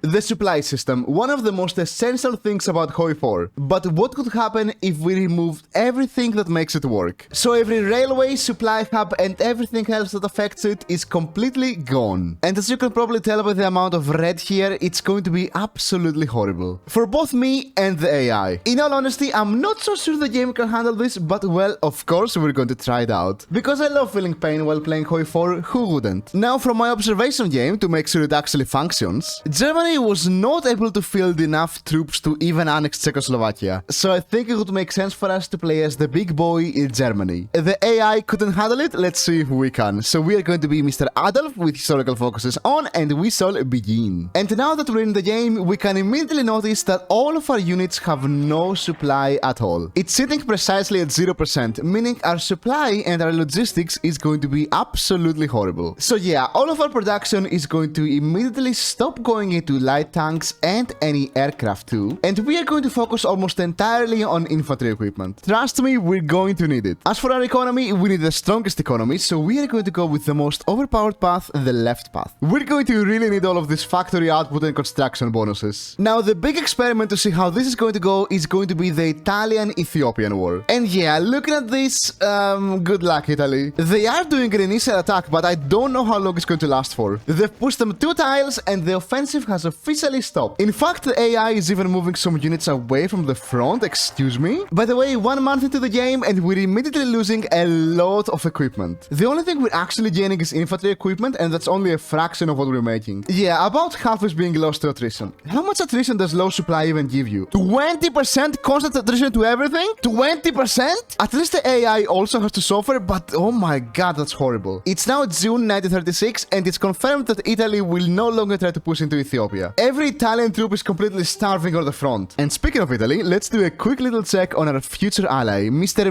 The supply system, one of the most essential things about HOI4. But what could happen if we removed everything that makes it work? So every railway, supply hub, and everything else that affects it is completely gone. And as you can probably tell by the amount of red here, it's going to be absolutely horrible. For both me and the AI. In all honesty, I'm not so sure the game can handle this, but well, of course we're going to try it out. Because I love feeling pain while playing HOI4, who wouldn't? Now from my observation game, to make sure it actually functions, Germany was not able to field enough troops to even annex Czechoslovakia. So I think it would make sense for us to play as the big boy in Germany. The AI couldn't handle it, let's see if we can. So we are going to be Mr. Adolf with historical focuses on, and we shall begin. And now that we're in the game, we can immediately notice that all of our units have no supply at all. It's sitting precisely at 0%, meaning our supply and our logistics is going to be absolutely horrible. So yeah, all of our production is going to immediately stop going into light tanks and any aircraft too, and we are going to focus almost entirely on infantry equipment. Trust me, we're going to need it. As for our economy, we need the strongest economy, so we are going to go with the most overpowered path, the left path. We're going to really need all of this factory output and construction bonuses. Now, the big experiment to see how this is going to go is going to be the Italian-Ethiopian war. And yeah, looking at this, good luck, Italy. They are doing an initial attack, but I don't know how long it's going to last for. They've pushed them 2 tiles, and the offensive has officially stopped. In fact, the AI is even moving some units away from the front, excuse me. By the way, 1 month into the game, and we're immediately losing a lot of equipment. The only thing we're actually gaining is infantry equipment, and that's only a fraction of what we're making. Yeah, about half is being lost to attrition. How much attrition does low supply even give you? 20% constant attrition to everything? 20%? At least the AI also has to suffer, but oh my god, that's horrible. It's now June 1936, and it's confirmed that Italy will no longer try to push into Ethiopia. Every Italian troop is completely starving on the front. And speaking of Italy, let's do a quick little check on our future ally, Mr.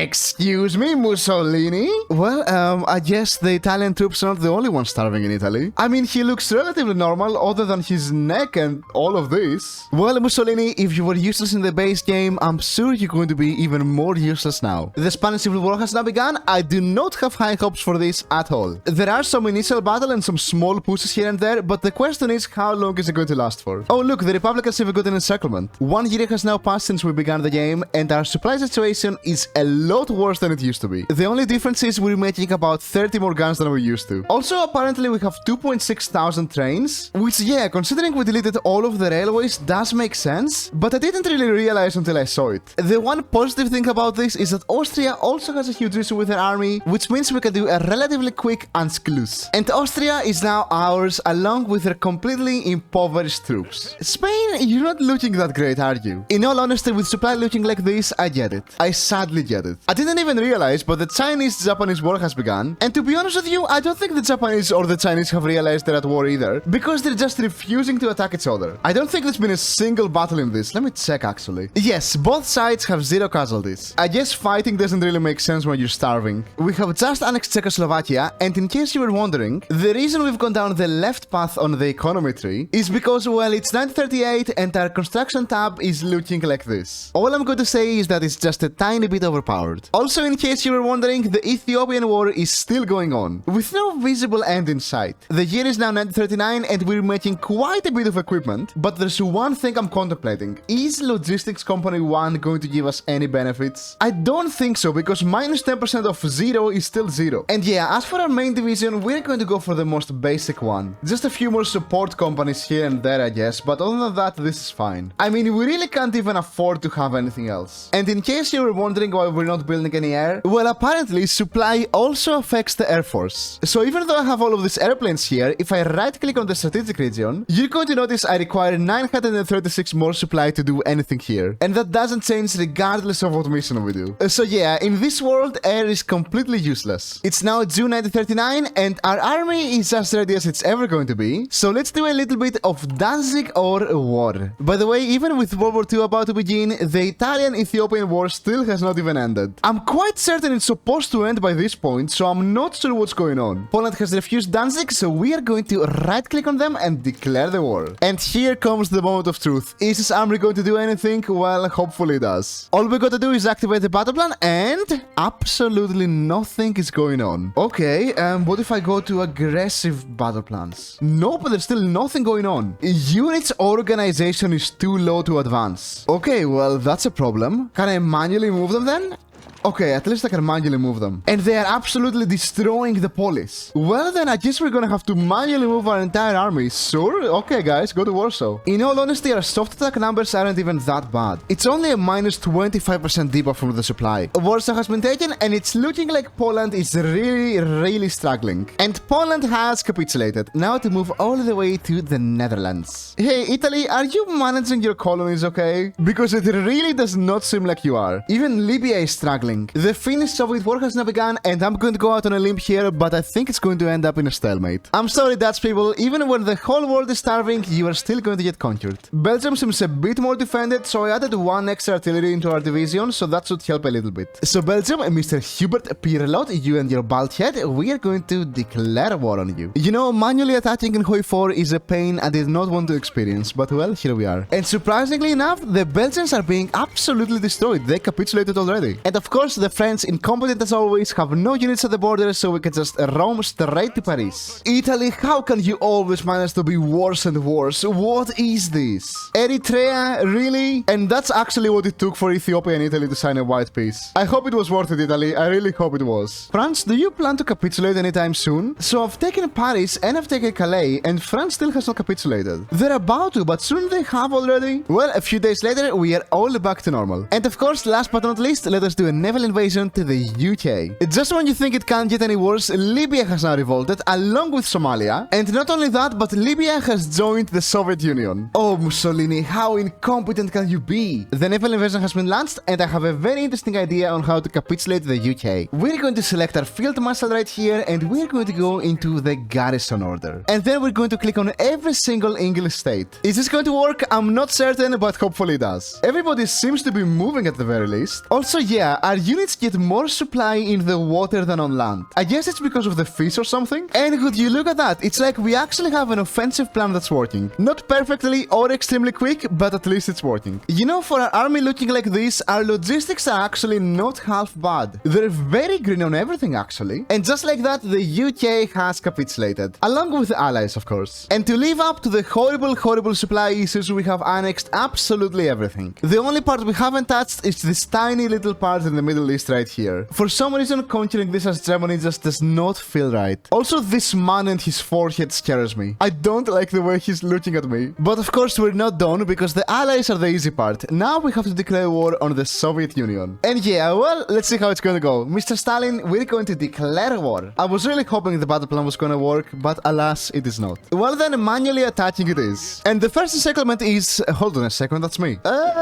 Excuse me, Mussolini? Well, I guess the Italian troops are not the only ones starving in Italy. I mean, he looks relatively normal, other than his neck and all of this. Well, Mussolini, if you were useless in the base game, I'm sure you're going to be even more useless now. The Spanish Civil War has now begun. I do not have high hopes for this at all. There are some initial battle and some small pushes here and there, but the question is, how long is it going to last for? Oh look, the Republicans have got an encirclement. 1 year has now passed since we began the game, and our supply situation is a lot worse than it used to be. The only difference is we're making about 30 more guns than we used to. Also, apparently we have 2,600 trains, which yeah, considering we deleted all of the railways, does make sense, but I didn't really realize until I saw it. The one positive thing about this is that Austria also has a huge issue with her army, which means we can do a relatively quick Anschluss. And Austria is now ours, along with her completely impoverished troops. Spain, you're not looking that great, are you? In all honesty, with supply looking like this, I get it. I sadly get it. I didn't even realize, but the Chinese-Japanese war has begun, and to be honest with you, I don't think the Japanese or the Chinese have realized they're at war either, because they're just refusing to attack each other. I don't think there's been a single battle in this. Let me check, actually. Yes, both sides have 0 casualties. I guess fighting doesn't really make sense when you're starving. We have just annexed Czechoslovakia, and in case you were wondering, the reason we've gone down the left path on the economy tree is because, well, it's 1938 and our construction tab is looking like this. All I'm going to say is that it's just a tiny bit overpowered. Also, in case you were wondering, the Ethiopian war is still going on, with no visible end in sight. The year is now 1939 and we're making quite a bit of equipment, but there's one thing I'm contemplating. Is Logistics Company 1 going to give us any benefits? I don't think so, because minus 10% of 0 is still 0. And yeah, as for our main division, we're going to go for the most basic one. Just a few more support companies here and there, I guess, but other than that, this is fine. I mean, we really can't even afford to have anything else. And in case you were wondering why we're not building any air, well, apparently supply also affects the Air Force. So even though I have all of these airplanes here, if I right-click on the strategic region, you're going to notice I require 936 more supply to do anything here. And that doesn't change regardless of what mission we do. So yeah, in this world, air is completely useless. It's now June 1939, and our army is as ready as it's ever going to be. So let's do a little bit of Danzig or war. By the way, even with World War II about to begin, the Italian-Ethiopian war still has not even ended. I'm quite certain it's supposed to end by this point, so I'm not sure what's going on. Poland has refused Danzig, so we are going to right-click on them and declare the war. And here comes the moment of truth. Is this army going to do anything? Well, hopefully it does. All we gotta do is activate the battle plan, and absolutely nothing is going on. Okay, what if I go to aggressive battle plans? Nope, there's still nothing going going on? Unit's organization is too low to advance. Okay, well, that's a problem. Can I manually move them then? Okay, at least I can manually move them. And they are absolutely destroying the polis. Well then, I guess we're gonna have to manually move our entire army. Sure? Okay guys, go to Warsaw. In all honesty, our soft attack numbers aren't even that bad. It's only a minus 25% debuff from the supply. Warsaw has been taken and it's looking like Poland is really struggling. And Poland has capitulated. Now to move all the way to the Netherlands. Hey Italy, are you managing your colonies okay? Because it really does not seem like you are. Even Libya is struggling. The Finnish-Soviet war has now begun, and I'm going to go out on a limb here, but I think it's going to end up in a stalemate. I'm sorry, Dutch people, even when the whole world is starving, you are still going to get conquered. Belgium seems a bit more defended, so I added one extra artillery into our division, so that should help a little bit. So Belgium, Mr. Hubert Pirlot, you and your bald head, we are going to declare war on you. You know, manually attacking in HOI4 is a pain I did not want to experience, but well, here we are. And surprisingly enough, the Belgians are being absolutely destroyed. They capitulated already. And of course, the French, incompetent as always, have no units at the border, so we can just roam straight to Paris. Italy, how can you always manage to be worse and worse? What is this? Eritrea, really? And that's actually what it took for Ethiopia and Italy to sign a white peace. I hope it was worth it, Italy. I really hope it was. France, do you plan to capitulate anytime soon? So I've taken Paris and I've taken Calais, and France still has not capitulated. They're about to, but soon they have already. Well, a few days later, we are all back to normal. And of course, last but not least, let us do a naval invasion to the UK. Just when you think it can't get any worse, Libya has now revolted along with Somalia. And not only that, but Libya has joined the Soviet Union. Oh, Mussolini, how incompetent can you be? The naval invasion has been launched, and I have a very interesting idea on how to capitulate the UK. We're going to select our field marshal right here, and we're going to go into the garrison order. And then we're going to click on every single English state. Is this going to work? I'm not certain, but hopefully it does. Everybody seems to be moving at the very least. Also, yeah, our units get more supply in the water than on land. I guess it's because of the fish or something. And would you look at that? It's like we actually have an offensive plan that's working. Not perfectly or extremely quick, but at least it's working. You know, for our army looking like this, our logistics are actually not half bad. They're very green on everything, actually. And just like that, the UK has capitulated. Along with the allies, of course. And to live up to the horrible supply issues, we have annexed absolutely everything. The only part we haven't touched is this tiny little part in the Middle East right here. For some reason, conquering this as Germany just does not feel right. Also, this man and his forehead scares me. I don't like the way he's looking at me. But of course, we're not done because the allies are the easy part. Now we have to declare war on the Soviet Union. And yeah, well, let's see how it's gonna go. Mr. Stalin, we're going to declare war. I was really hoping the battle plan was gonna work, but alas, it is not. Well then, manually attacking it is. And the first settlement is... hold on a second, that's me.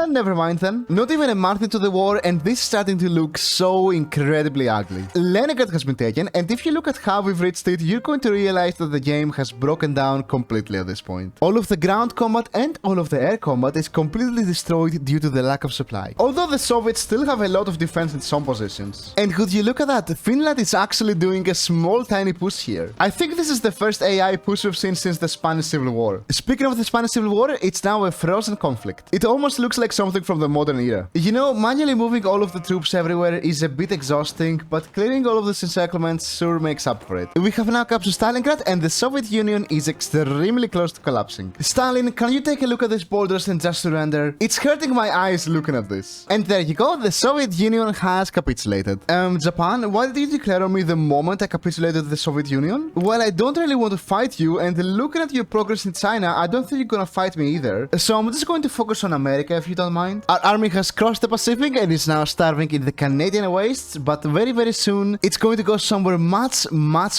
Never mind then. Not even a month into the war, and this is starting to look so incredibly ugly. Leningrad has been taken, and if you look at how we've reached it, you're going to realize that the game has broken down completely at this point. All of the ground combat and all of the air combat is completely destroyed due to the lack of supply. Although the Soviets still have a lot of defense in some positions. And would you look at that, Finland is actually doing a small tiny push here. I think this is the first AI push we've seen since the Spanish Civil War. Speaking of the Spanish Civil War, it's now a frozen conflict. It almost looks like something from the modern era. You know, manually moving all of the troops everywhere is a bit exhausting, but clearing all of these encirclements sure makes up for it. We have now captured Stalingrad, and the Soviet Union is extremely close to collapsing. Stalin, can you take a look at these borders and just surrender? It's hurting my eyes looking at this. And there you go, the Soviet Union has capitulated. Japan, why did you declare on me the moment I capitulated the Soviet Union? Well, I don't really want to fight you, and looking at your progress in China, I don't think you're gonna fight me either. So I'm just going to focus on America, if you don't mind. Our army has crossed the Pacific and is now starving in the Canadian wastes, but very soon, it's going to go somewhere much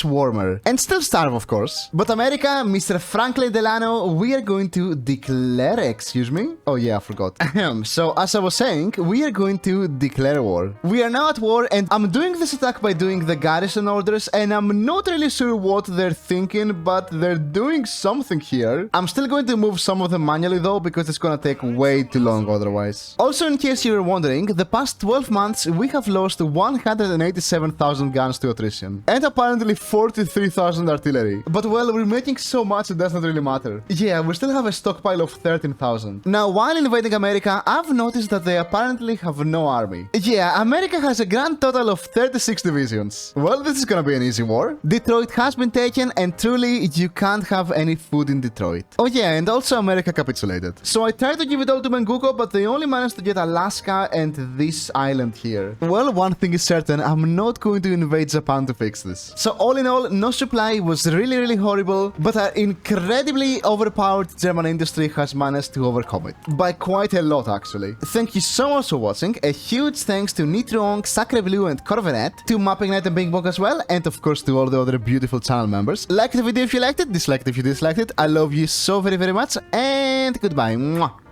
warmer. And still starve, of course. But America, Mr. Franklin Delano, we are going to declare... excuse me? Oh yeah, I forgot. So, as I was saying, we are going to declare war. We are now at war, and I'm doing this attack by doing the garrison orders, and I'm not really sure what they're thinking, but they're doing something here. I'm still going to move some of them manually though, because it's gonna take way too long otherwise. Also, in case you were wondering, the past 12 months months, we have lost 187,000 guns to attrition. And apparently 43,000 artillery. But well, we're making so much it does not really matter. Yeah, we still have a stockpile of 13,000. Now, while invading America, I've noticed that they apparently have no army. Yeah, America has a grand total of 36 divisions. Well, this is gonna be an easy war. Detroit has been taken, and truly, you can't have any food in Detroit. Oh yeah, and also America capitulated. So I tried to give it all to Menguko, but they only managed to get Alaska and this island here. Well, one thing is certain, I'm not going to invade Japan to fix this. So all in all, no supply was really horrible, but our incredibly overpowered German industry has managed to overcome it. By quite a lot, actually. Thank you so much for watching. A huge thanks to Nitroong, Sacre Blue and Corvenet, to Mapping Night and Bing Bong as well, and of course to all the other beautiful channel members. Like the video if you liked it, dislike it if you disliked it. I love you so very much, and goodbye. Mwah.